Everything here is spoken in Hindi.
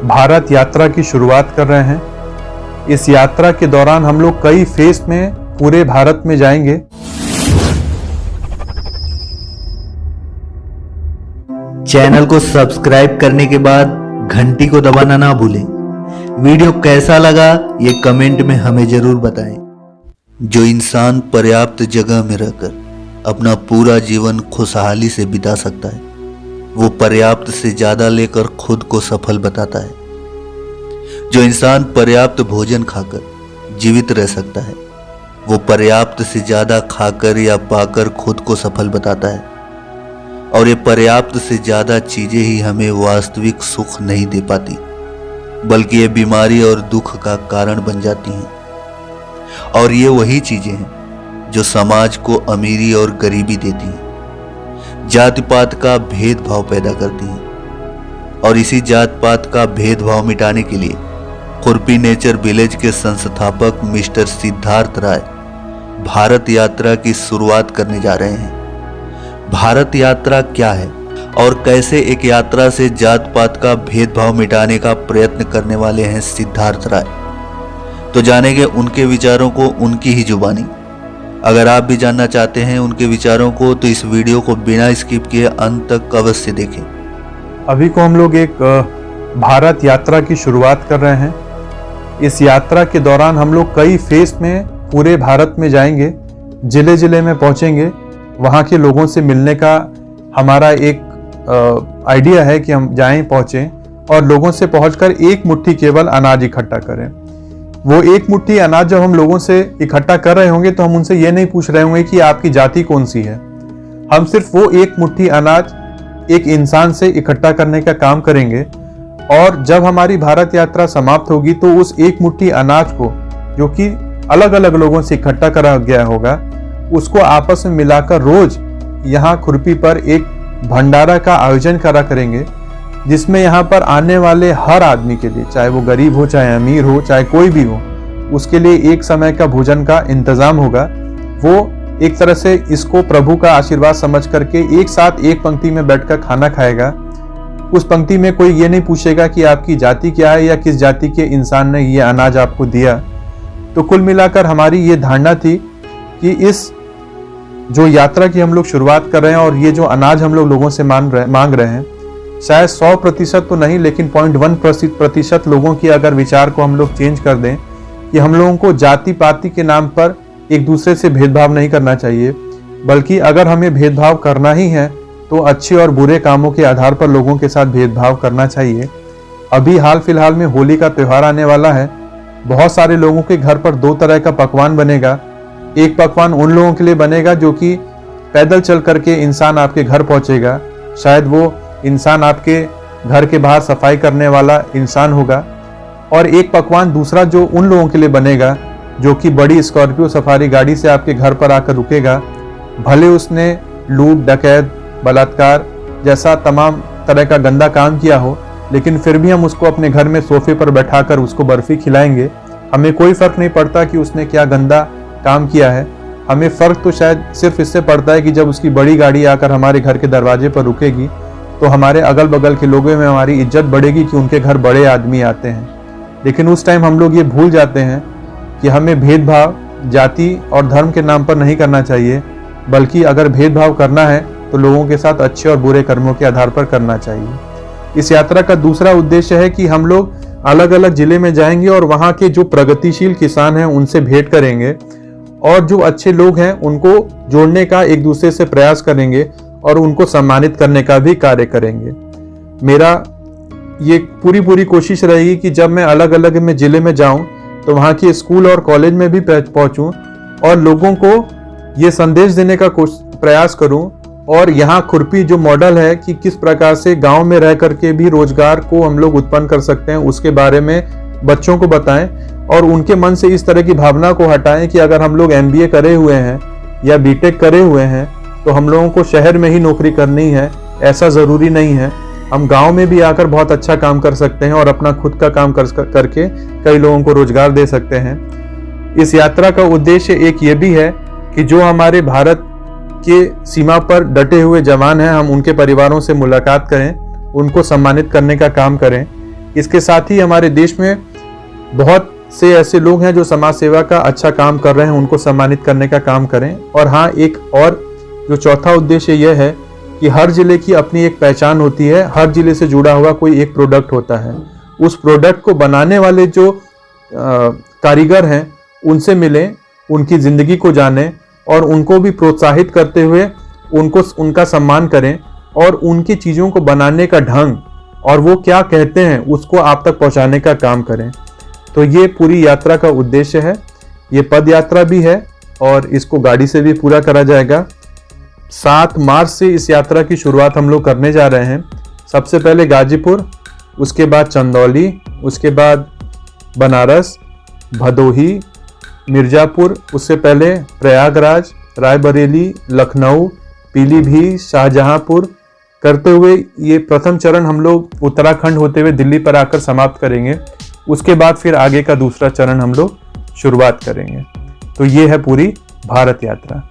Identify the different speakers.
Speaker 1: भारत यात्रा की शुरुआत कर रहे हैं। इस यात्रा के दौरान हम लोग कई फेज में पूरे भारत में जाएंगे।
Speaker 2: चैनल को सब्सक्राइब करने के बाद घंटी को दबाना ना भूलें। वीडियो कैसा लगा ये कमेंट में हमें जरूर बताएं। जो इंसान पर्याप्त जगह में रहकर अपना पूरा जीवन खुशहाली से बिता सकता है, वो पर्याप्त से ज्यादा लेकर खुद को सफल बताता है। जो इंसान पर्याप्त भोजन खाकर जीवित रह सकता है, वो पर्याप्त से ज्यादा खाकर या पाकर खुद को सफल बताता है। और ये पर्याप्त से ज्यादा चीजें ही हमें वास्तविक सुख नहीं दे पाती, बल्कि ये बीमारी और दुख का कारण बन जाती हैं। और ये वही चीजें हैं जो समाज को अमीरी और गरीबी देती हैं, जाति पात का भेदभाव पैदा करती हैं। और इसी जात पात का भेदभाव मिटाने के लिए खुरपी नेचर विलेज के संस्थापक मिस्टर सिद्धार्थ राय भारत यात्रा की शुरुआत करने जा रहे हैं। भारत यात्रा क्या है और कैसे एक यात्रा से जात पात का भेदभाव मिटाने का प्रयत्न करने वाले हैं सिद्धार्थ राय, तो जानेंगे उनके विचारों को उनकी ही जुबानी। अगर आप भी जानना चाहते हैं उनके विचारों को, तो इस वीडियो को बिना स्किप किए अंत तक अवश्य देखें।
Speaker 1: अभी को हम लोग एक भारत यात्रा की शुरुआत कर रहे हैं। इस यात्रा के दौरान हम लोग कई फेज में पूरे भारत में जाएंगे, जिले जिले में पहुंचेंगे। वहाँ के लोगों से मिलने का हमारा एक आइडिया है कि हम जाएं, पहुंचें और लोगों से पहुंचकर एक मुट्ठी केवल अनाज इकट्ठा करें। वो एक मुट्ठी अनाज जब हम लोगों से इकट्ठा कर रहे होंगे तो हम उनसे ये नहीं पूछ रहे होंगे कि आपकी जाति कौन सी है। हम सिर्फ वो एक मुट्ठी अनाज एक इंसान से इकट्ठा करने का काम करेंगे। और जब हमारी भारत यात्रा समाप्त होगी तो उस एक मुट्ठी अनाज को, जो कि अलग अलग लोगों से इकट्ठा करा गया होगा, उसको आपस में मिलाकर रोज यहाँ खुरपी पर एक भंडारा का आयोजन करा करेंगे, जिसमें यहाँ पर आने वाले हर आदमी के लिए, चाहे वो गरीब हो, चाहे अमीर हो, चाहे कोई भी हो, उसके लिए एक समय का भोजन का इंतजाम होगा। वो एक तरह से इसको प्रभु का आशीर्वाद समझ करके एक साथ एक पंक्ति में बैठकर खाना खाएगा। उस पंक्ति में कोई ये नहीं पूछेगा कि आपकी जाति क्या है या किस जाति के इंसान ने ये अनाज आपको दिया। तो कुल मिलाकर हमारी ये धारणा थी कि इस जो यात्रा की हम लोग शुरुआत कर रहे हैं और ये जो अनाज हम लोग लोगों से मांग रहे हैं, शायद 100% तो नहीं, लेकिन 0.1% लोगों की अगर विचार को हम लोग चेंज कर दें कि हम लोगों को जाति पाति के नाम पर एक दूसरे से भेदभाव नहीं करना चाहिए, बल्कि अगर हमें भेदभाव करना ही है तो अच्छे और बुरे कामों के आधार पर लोगों के साथ भेदभाव करना चाहिए। अभी हाल फिलहाल में होली का त्यौहार आने वाला है। बहुत सारे लोगों के घर पर 2 तरह का पकवान बनेगा। एक पकवान उन लोगों के लिए बनेगा जो कि पैदल चल करके इंसान आपके घर पहुंचेगा, शायद वो इंसान आपके घर के बाहर सफाई करने वाला इंसान होगा। और एक पकवान दूसरा जो उन लोगों के लिए बनेगा जो कि बड़ी स्कॉर्पियो सफारी गाड़ी से आपके घर पर आकर रुकेगा। भले उसने लूट, डकैत, बलात्कार जैसा तमाम तरह का गंदा काम किया हो, लेकिन फिर भी हम उसको अपने घर में सोफे पर बैठाकर उसको बर्फी खिलाएंगे। हमें कोई फर्क नहीं पड़ता कि उसने क्या गंदा काम किया है। हमें फर्क तो शायद सिर्फ इससे पड़ता है कि जब उसकी बड़ी गाड़ी आकर हमारे घर के दरवाजे पर रुकेगी तो हमारे अगल बगल के लोगों में हमारी इज्जत बढ़ेगी कि उनके घर बड़े आदमी आते हैं। लेकिन उस टाइम हम लोग ये भूल जाते हैं कि हमें भेदभाव जाति और धर्म के नाम पर नहीं करना चाहिए, बल्कि अगर भेदभाव करना है तो लोगों के साथ अच्छे और बुरे कर्मों के आधार पर करना चाहिए। इस यात्रा का दूसरा उद्देश्य है कि हम लोग अलग अलग जिले में जाएंगे और वहाँ के जो प्रगतिशील किसान हैं उनसे भेंट करेंगे और जो अच्छे लोग हैं उनको जोड़ने का एक दूसरे से प्रयास करेंगे और उनको सम्मानित करने का भी कार्य करेंगे। मेरा ये पूरी कोशिश रहेगी कि जब मैं अलग अलग में जिले में जाऊं तो वहाँ के स्कूल और कॉलेज में भी पहुंचूं और लोगों को ये संदेश देने का प्रयास करूं। और यहाँ खुरपी जो मॉडल है कि किस प्रकार से गांव में रह करके भी रोजगार को हम लोग उत्पन्न कर सकते हैं, उसके बारे में बच्चों को बताएं और उनके मन से इस तरह की भावना को हटाएं कि अगर हम लोग MBA करे हुए हैं या BTech करे हुए हैं तो हम लोगों को शहर में ही नौकरी करनी है, ऐसा ज़रूरी नहीं है। हम गांव में भी आकर बहुत अच्छा काम कर सकते हैं और अपना खुद का काम करके कई लोगों को रोजगार दे सकते हैं। इस यात्रा का उद्देश्य एक ये भी है कि जो हमारे भारत के सीमा पर डटे हुए जवान हैं, हम उनके परिवारों से मुलाकात करें, उनको सम्मानित करने का काम करें। इसके साथ ही हमारे देश में बहुत से ऐसे लोग हैं जो समाज सेवा का अच्छा काम कर रहे हैं, उनको सम्मानित करने का काम करें। और हाँ, एक और जो चौथा उद्देश्य यह है कि हर जिले की अपनी एक पहचान होती है, हर जिले से जुड़ा हुआ कोई एक प्रोडक्ट होता है। उस प्रोडक्ट को बनाने वाले जो कारीगर हैं उनसे मिलें, उनकी ज़िंदगी को जानें और उनको भी प्रोत्साहित करते हुए उनका सम्मान करें और उनकी चीज़ों को बनाने का ढंग और वो क्या कहते हैं उसको आप तक पहुंचाने का काम करें। तो ये पूरी यात्रा का उद्देश्य है। ये पद यात्रा भी है और इसको गाड़ी से भी पूरा करा जाएगा। 7 मार्च से इस यात्रा की शुरुआत हम लोग करने जा रहे हैं। सबसे पहले गाजीपुर, उसके बाद चंदौली, उसके बाद बनारस, भदोही, मिर्ज़ापुर, उससे पहले प्रयागराज, रायबरेली, लखनऊ, पीलीभीत, शाहजहांपुर करते हुए ये प्रथम चरण हम लोग उत्तराखंड होते हुए दिल्ली पर आकर समाप्त करेंगे। उसके बाद फिर आगे का दूसरा चरण हम लोग शुरुआत करेंगे। तो ये है पूरी भारत यात्रा।